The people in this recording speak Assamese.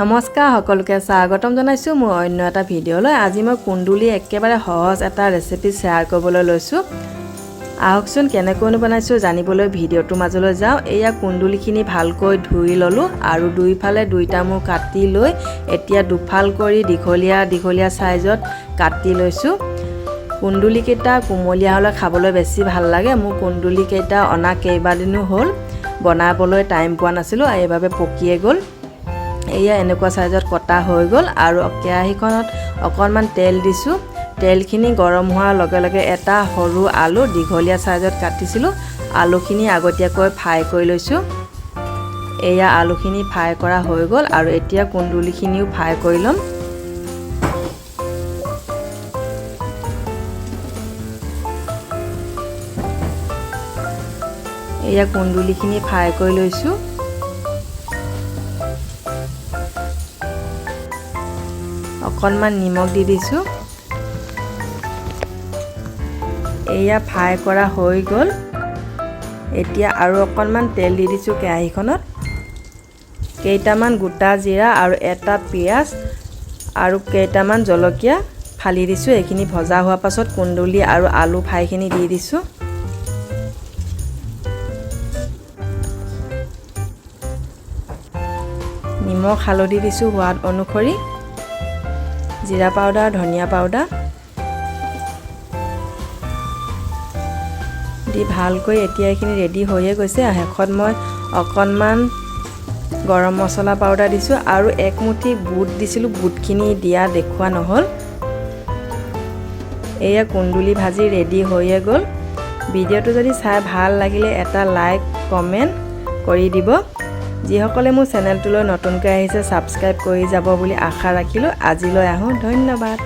নমস্কাৰ সকলোকে স্বাগতম জনাইছো মোৰ অন্য এটা ভিডিঅলৈ। আজি মই কুন্দুলি একেবাৰে সহজ এটা ৰেচিপি শ্বেয়াৰ কৰিবলৈ লৈছো। আহকচোন কেনেকৈ বনাইছো জানিবলৈ ভিডিঅ'টোৰ মাজলৈ যাওঁ। এয়া কুন্দুলিখিনি ভালকৈ ধুই ললো আৰু দুইফালে দুইটা মূৰ কাটি লৈ এতিয়া দুফাল কৰি দীঘলীয়া সাইজত কাটি লৈছো। কুন্দুলি কেইটা কুমলীয়া হলে খাবলৈ বেছি ভাল লাগে। মোৰ কুন্দুলি কেইটা অনা কেইবাদিনো হ'ল, বনাবলৈ টাইম পোৱা নাছিলো, এইভাবে পকিয়ে গ'ল। এয়া এনেকুৱা সাইজত কটা হৈ গ'ল আৰু কেৰাহীখনত অকণমান তেল দিছো। তেলখিনি গৰম হোৱাৰ লগে লগে এটা সৰু আলু দীঘলীয়া সাইজত কাটিছিলো, আলুখিনি আগতীয়াকৈ ফ্ৰাই কৰি লৈছো। এয়া আলুখিনি ফ্ৰাই কৰা হৈ গ'ল আৰু এতিয়া কুন্দুলিখিনিও ফ্ৰাই কৰি ল'ম। এয়া কুন্দুলিখিনি ফ্ৰাই কৰি লৈছো। অকণমান নিমখ দি দিছো। এয়া ফ্ৰাই কৰা হৈ গ'ল। এতিয়া আৰু অকণমান তেল দি দিছো কেৰাহীখনত। কেইটামান গোটা জিৰা আৰু এটা পিয়াজ আৰু কেইটামান জলকীয়া ফালি দিছো। এইখিনি ভজা হোৱাৰ পাছত কুন্দুলি আৰু আলু ফ্ৰাইখিনি দি দিছো। নিমখ হালধি দিছো সোৱাদ অনুসৰি, জিৰা পাউডাৰ ধনিয়া পাউডাৰ দি ভালকৈ এতিয়া এইখিনি ৰেডি হৈয়ে গৈছে। শেষত মই অকণমান গৰম মছলা পাউডাৰ দিছো আৰু এক মুঠি বুট দিছিলো, বুটখিনি দিয়া দেখুৱা নহ'ল। এয়া কুন্দুলি ভাজি ৰেডি হৈয়ে গ'ল। ভিডিঅ'টো যদি চাই ভাল লাগিলে এটা লাইক কমেণ্ট কৰি দিব। যিসকলে মোৰ চেনেলটোলৈ নতুনকৈ আহিছে ছাবস্ক্ৰাইব কৰি যাব বুলি আশা ৰাখিলোঁ। আজিলৈ আহোঁ, ধন্যবাদ।